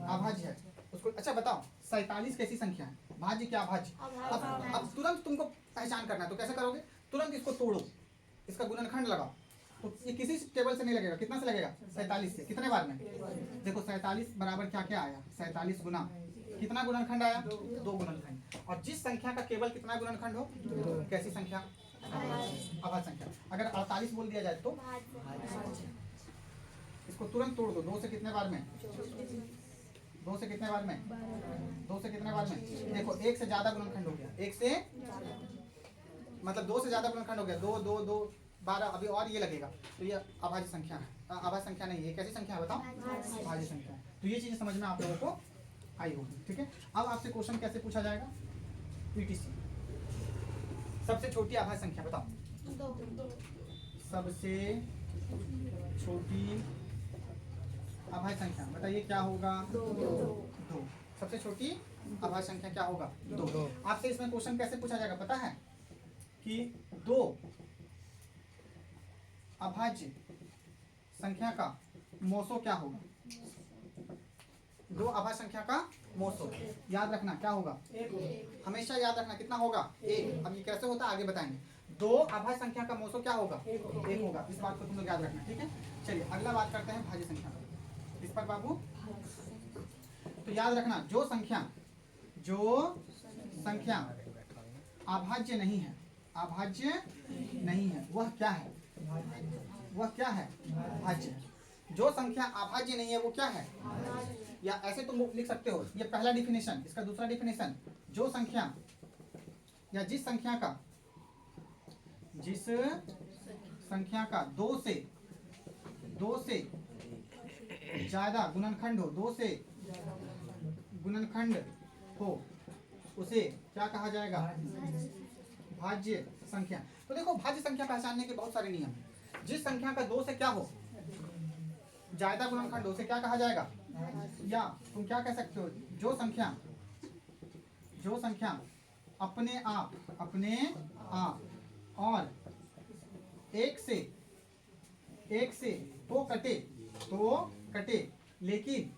अभाज्य है उसको। अच्छा बताओ 47 कैसी संख्या है? भाज्य क्या अभाज्य? अब तुरंत तुमको पहचान करना है, तो कैसे करोगे? तुरंत इसको तोड़ो, इसका गुणनखंड लगाओ। तो ये किसी टेबल से नहीं लगेगा। कितना से लगेगा? 47 से। कितने बार में? देखो 47 बराबर क्या क्या आया? 47 गुना कितना गुणनखंड आया? 2 गुणनखंड। और जिस संख्या का केवल कितना गुणनखंड हो? कैसी संख्या? अभाज्य संख्या। अगर 48 बोल दिया जाए तो इसको तुरंत तोड़ दो। 2 से कितने बार में? 2 से कितने बार में? 2 से कितने बार में? देखो 1 से ज्यादा गुणनखंड हो गया। 1 से मतलब 2 से ज्यादा गुणनखंड हो गया। 2 2 2 12 अभी और ये लगेगा, तो ये अभाज्य संख्या है। अभाज्य संख्या नहीं है। कैसी संख्या है बताओ? भाज्य संख्या है। तो ये चीजें समझ में आप लोगों को आई होगी। ठीक है, अब आपसे क्वेश्चन कैसे पूछा जाएगा? पीटीसी। सबसे छोटी अभाज्य संख्या बताओ। सबसे छोटी अभाज्य संख्या बताइए क्या होगा? 2। सबसे छोटी अभाज्य संख्या क्या होगा? 2। आपसे इसमें क्वेश्चन कैसे पूछा जाएगा पता है? कि 2 अभाज्य संख्या का मोसो क्या होगा? 2 अभाज्य संख्या का मोसो याद रखना क्या होगा? हमेशा याद रखना कितना होगा? 1। अब ये कैसे होता है आगे बताएंगे। 2 अभाज्य संख्या का मोसो क्या होगा? 1 होगा। इस बात को तुम लोग याद रखना। ठीक है, चलिए अगला बात करते हैं भाज्य संख्या पर। इस पर बाबू तो याद रखना जो संख्या अभाज्य नहीं है, अभाज्य नहीं है वह क्या है? वह क्या है? भाज्य। जो संख्या अभाज्य नहीं है वो क्या है? या ऐसे तुम लिख सकते हो, ये पहला डिफिनेशन। इसका दूसरा डिफिनेशन, जो संख्या या जिस संख्या का 2 से ज्यादा गुणनखंड हो, 2 से गुणनखंड हो, उसे क्या कहा जाएगा? भाज्य संख्या। तो देखो भाज्य संख्या पहचानने के बहुत सारे नियम हैं। जिस संख्या का 2 से क्या हो? ज्यादा गुणनखंड हो, उसे क्या कहा जाएगा? या तुम क्या कह सकते हो, जो संख्या अपने आप और एक से तो कटे लेकिन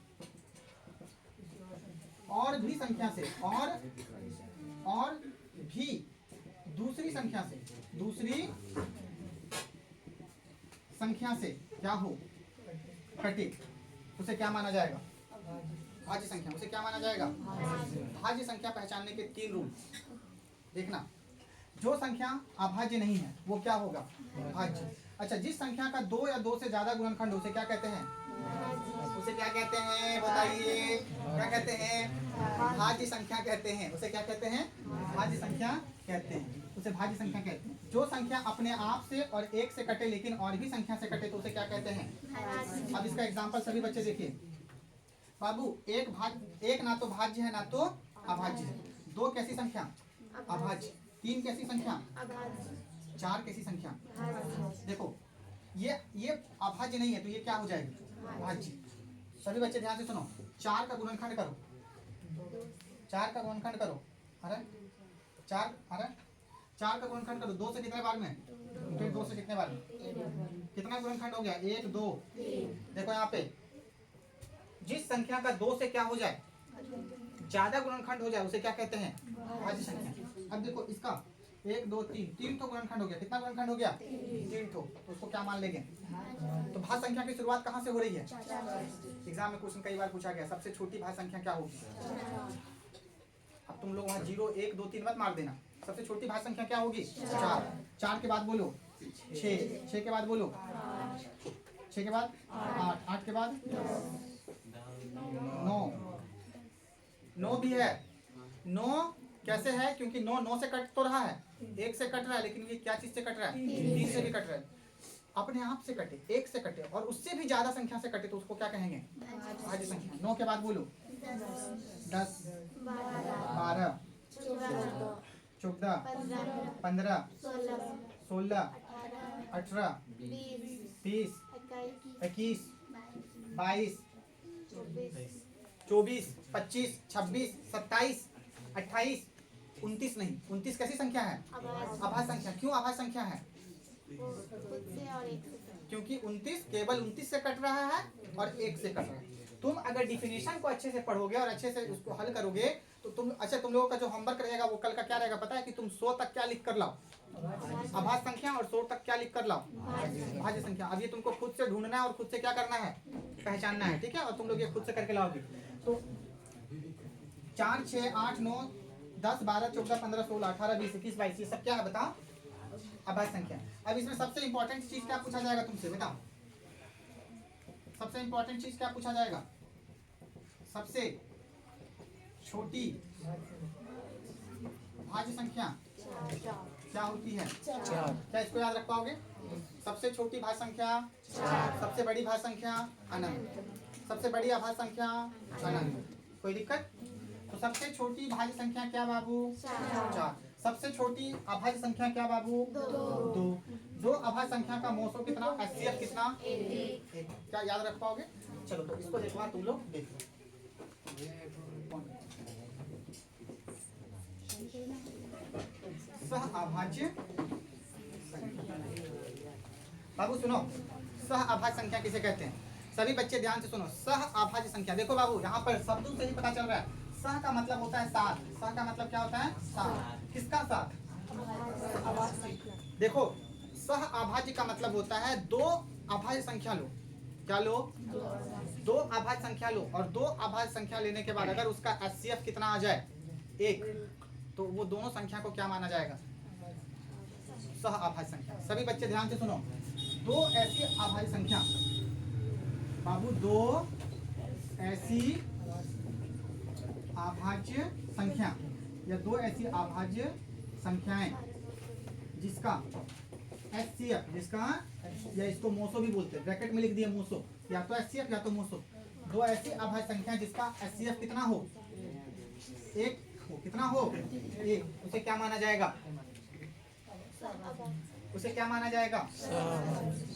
और भी दूसरी संख्या से क्या हो, कटे, उसे क्या माना जाएगा, भाज्य संख्या। उसे क्या माना जाएगा, भाज्य संख्या। पहचानने के 3 रूल देखना। जो संख्या अभाज्य नहीं है वो क्या होगा, भाज्य। अच्छा, जिस संख्या का 2 या 2 से ज्यादा गुणनखंड उसे क्या कहते हैं, उसे क्या कहते हैं, बताइए क्या कहते हैं, भाज्य संख्या कहते हैं। उसे क्या कहते हैं, भाज्य संख्या कहते हैं। उसे भाज्य संख्या कहते हैं। जो संख्या अपने आप से और एक से कटे लेकिन और भी संख्या से कटे तो उसे क्या कहते हैं। अब इसका एग्जांपल सभी बच्चे देखिए। बाबू, एक ना तो भाज्य है ना तो अभाज्य है। 2 कैसी संख्या, अभाज्य। 3 कैसी संख्या, 4 कैसी संख्या। देखो ये अभाज्य नहीं है तो ये क्या हो जाएगा, भाज्य। सभी बच्चे ध्यान से सुनो। 4 का गुणनखंड करो, 4 का गुणनखंड करो। अरे 4 का गुणनखंड करो। 2 से कितने बार में, फिर 2 से कितने बार में, कितना गुणनखंड हो गया, 1 2। देखो यहाँ पे जिस संख्या का 2 से क्या हो जाए, ज्यादा गुणनखंड हो जाए उसे क्या कहते हैं, भाज्य संख्या। अब देखो इसका 1 2 3 तो गुणनखंड हो गया। कितना गुणनखंड हो गया, 3 तो उसको क्या मान लेंगे। तो भाज्य संख्या की शुरुआत कहाँ से हो रही है, एग्जाम में क्वेश्चन कई बार पूछा गया, सबसे छोटी भाज्य संख्या क्या होगी। अब तुम लोग वहाँ 0 1 2 3 मत मार देना। सबसे छोटी भाज्य संख्या क्या होगी, 4। 4 के बाद बोलो 6, 6 के बाद बोलो 6 के बाद 8, 8 के बाद 9 भी है। 9 कैसे है, क्योंकि 9 से कट तो रहा है, 1 से कट रहा है, लेकिन ये क्या चीज से कट रहा है, 3 से भी कट रहा है। अपने आप से कटे, 1 से कटे और उससे भी ज्यादा संख्या से कटे तो उसको क्या कहेंगे, भाज्य संख्या। 9 के बाद बोलो 10 12 14 15 16 18 20 21 22 24 25 26 27 28 29 नहीं, 29 कैसी संख्या है, अभाज्य संख्या। क्यों अभाज्य संख्या है, क्योंकि 29 केवल 29 से कट रहा है और 1 से कट रहा है। तुम अगर डिफिनेशन को अच्छे से पढ़ोगे और अच्छे से उसको हल करोगे तो तुम लोगों का जो होमवर्क रहेगा वो कल का क्या रहेगा पता है, कि तुम 100 तक क्या लिख कर लाओ, अभाज्य संख्या, और 100 तक क्या लिख कर लाओ, भाज्य संख्या। अब ये तुमको खुद से ढूंढना है और खुद से क्या करना है, पहचानना है, ठीक है। और तुम लोग ये खुद से करके लाओगे। तो 4 6 8 9 10 12 14 15 16 18 20 21 22 ये सब क्या है बताओ, अभाज्य संख्या। अब इसमें सबसे इंपॉर्टेंट चीज क्या पूछा जाएगा तुमसे, बताओ सबसे इंपॉर्टेंट चीज क्या पूछा जाएगा, सबसे छोटी भाज्य संख्या क्या होती है, 4। क्या इसको याद रख पाओगे, सबसे छोटी भाज्य संख्या 4, सबसे बड़ी भाज्य संख्या अनंत, सबसे बड़ी अभाज्य संख्या अनंत। कोई दिक्कत। तो सबसे छोटी भाज्य संख्या क्या बाबू, 4। सबसे छोटी अभाज्य संख्या क्या बाबू, 2। जो अभाज्य संख्या का मोसो कितना, एचसीएफ कितना, 1। क्या याद रख पाओगे। चलो तो इसको एक बार तुम लोग देखो। सह अभाज्य बाबू सुनो, सह अभाज्य संख्या किसे कहते हैं, सभी बच्चे ध्यान से सुनो। सह अभाज्य संख्या, देखो बाबू यहाँ पर शब्दों से ही पता चल रहा है। सह का मतलब होता है साथ, सह का मतलब क्या होता है, साथ। किसका साथ, देखो सह अभाज्य का मतलब होता है 2 अभाज्य संख्या लो, क्या लो, 2 अभाज्य संख्या लो, और 2 अभाज्य संख्या लेने के बाद अगर उसका एचसीएफ कितना आ जाए 1, तो वो दोनों संख्या को क्या माना जाएगा, सह अभाज्य संख्या। सभी बच्चे ध्यान से सुनो। 2 ऐसी अभाज्य संख्या बाबू, 2 ऐसी अभाज्य संख्या या 2 ऐसी अभाज्य संख्याएं जिसका एचसीएफ, जिसका या इसको मोसो भी बोलते हैं, ब्रैकेट में लिख दिया मोसो, या तो एचसीएफ या तो मोसो। 2 ऐसी अभाज्य संख्या जिसका एचसीएफ कितना हो, 1 हो, कितना हो, 1, उसे क्या माना जाएगा, उसे क्या माना जाएगा,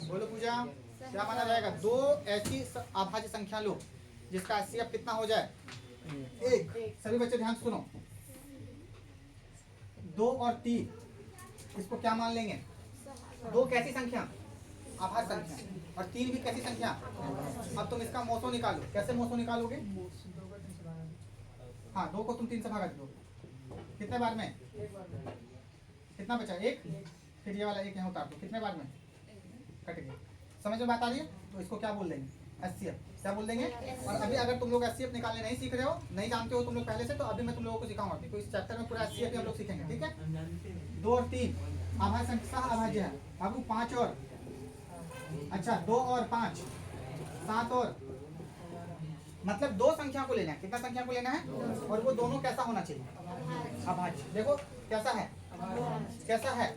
बोलो पूजा, क्या माना जाएगा। 2 ऐसी अभाज्य संख्या लो जिसका HCF कितना हो जाए 1। सभी बच्चे ध्यान से सुनो, 2 और 3 इसको क्या मान लेंगे? 2 कैसी संख्या? आभाज्य संख्या। और 3 भी कैसी संख्या? अब तुम इसका मोसो निकालो। कैसे मोसो निकालोगे? हाँ, 2 को तुम 3 से भागा दो, कितने बार में? कितना बचा? 1। फिर ये वाला 1 यहाँ उतार दो, कितने बार में? कट गया। समझ में बात आ रही है? तो इसको क्या बोल देंगे? HCF। क्या बोल देंगे? और अभी अगर तुम लोग HCF निकालने नहीं सीख रहे हो, नहीं जानते हो तुम लोग पहले से, तो अभी मैं तुम लोगों को सिखाऊंगा, क्योंकि इस चैप्टर में पूरा HCF हम लोग सीखेंगे, ठीक है? 2 और 3 आभाज्य संख्या, अभाज्य है। बाबू 5 और, अच्छा 2 और 5 7 और, मतलब 2 संख्या को लेना है। कितना संख्या को लेना है? और वो दोनों कैसा होना चाहिए? अभाज्य। देखो कैसा है? कैसा है?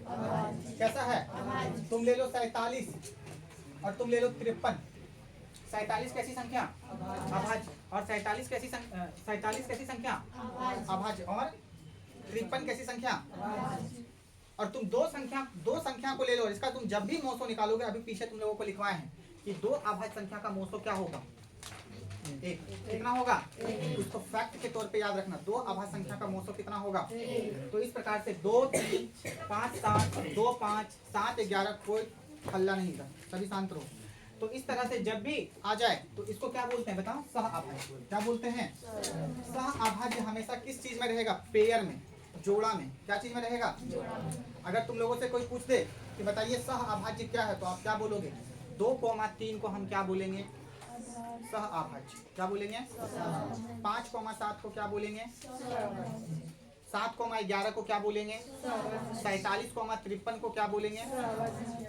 कैसा है? तुम ले लो 47 और तुम ले लो 53। 47 कैसी संख्या? अभाज्य। और 47 कैसी संख्या? अभाज्य। और 53 कैसी संख्या? और तुम दो संख्या को ले लो, इसका तुम जब भी मोसो निकालोगे, अभी पीछे तुम लोगों को लिखवाए हैं कि 2 अभाज्य संख्या का मोसो क्या होगा? 1। कितना होगा? उसको फैक्ट के तौर पे याद रखना, 2 अभाज्य संख्या का मोसो कितना होगा? तो इस प्रकार से 2 3 5 7 2 5 7 11 कोई हल्ला नहीं था, सभी शांत रहो। तो इस तरह से जब भी आ जाए तो इसको क्या बोलते हैं बताओ? सह अभाज्य। क्या बोलते हैं? सह अभाज्य हमेशा किस चीज में रहेगा? पेयर में, जोड़ा में। क्या चीज में रहेगा? अगर तुम लोगों से कोई पूछ दे कि बताइए सह अभाज्य क्या है, तो आप क्या बोलोगे? 2, 3 को हम क्या बोलेंगे? सह अभाज्य। क्या बोलेंगे? 5, 7 को क्या बोलेंगे? 7, 11 को क्या बोलेंगे? 47, 53 को क्या बोलेंगे?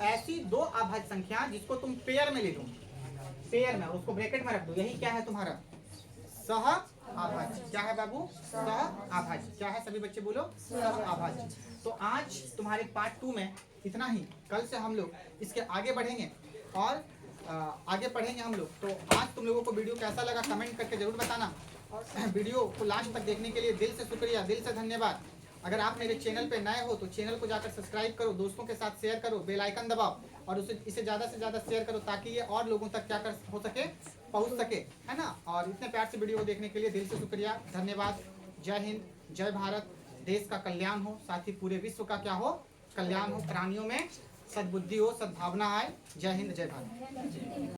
ऐसी 2 अभाज्य संख्या जिसको तुम पेयर में ले लो, पेयर में, उसको ब्रैकेट में रख दो, यही क्या है तुम्हारा? सह अभाज्य। क्या है बाबू? सह अभाज्य। क्या है? सभी बच्चे बोलो, सह अभाज्य। तो आज तुम्हारे पार्ट 2 में इतना ही। कल से हम लोग इसके आगे बढ़ेंगे और आगे पढ़ेंगे हम लोग। तो आज तुम लोगों को वीडियो कैसा लगा कमेंट करके जरूर बताना, और वीडियो को लास्ट तक देखने के लिए दिल से शुक्रिया, दिल से धन्यवाद। अगर आप मेरे चैनल पे नए हो तो चैनल को जाकर सब्सक्राइब करो, दोस्तों के साथ शेयर करो, बेल आइकन दबाओ और इसे ज़्यादा से ज़्यादा शेयर करो, ताकि ये और लोगों तक क्या कर हो सके, पहुंच सके, है ना। और इतने प्यार से वीडियो को देखने के लिए दिल से शुक्रिया, धन्यवाद। जय हिंद, जय भारत। देश का कल्याण हो, साथ ही पूरे विश्व का क्या हो? कल्याण हो। प्राणियों में सद्बुद्धि हो, सद्भावना आए। जय हिंद, जय भारत।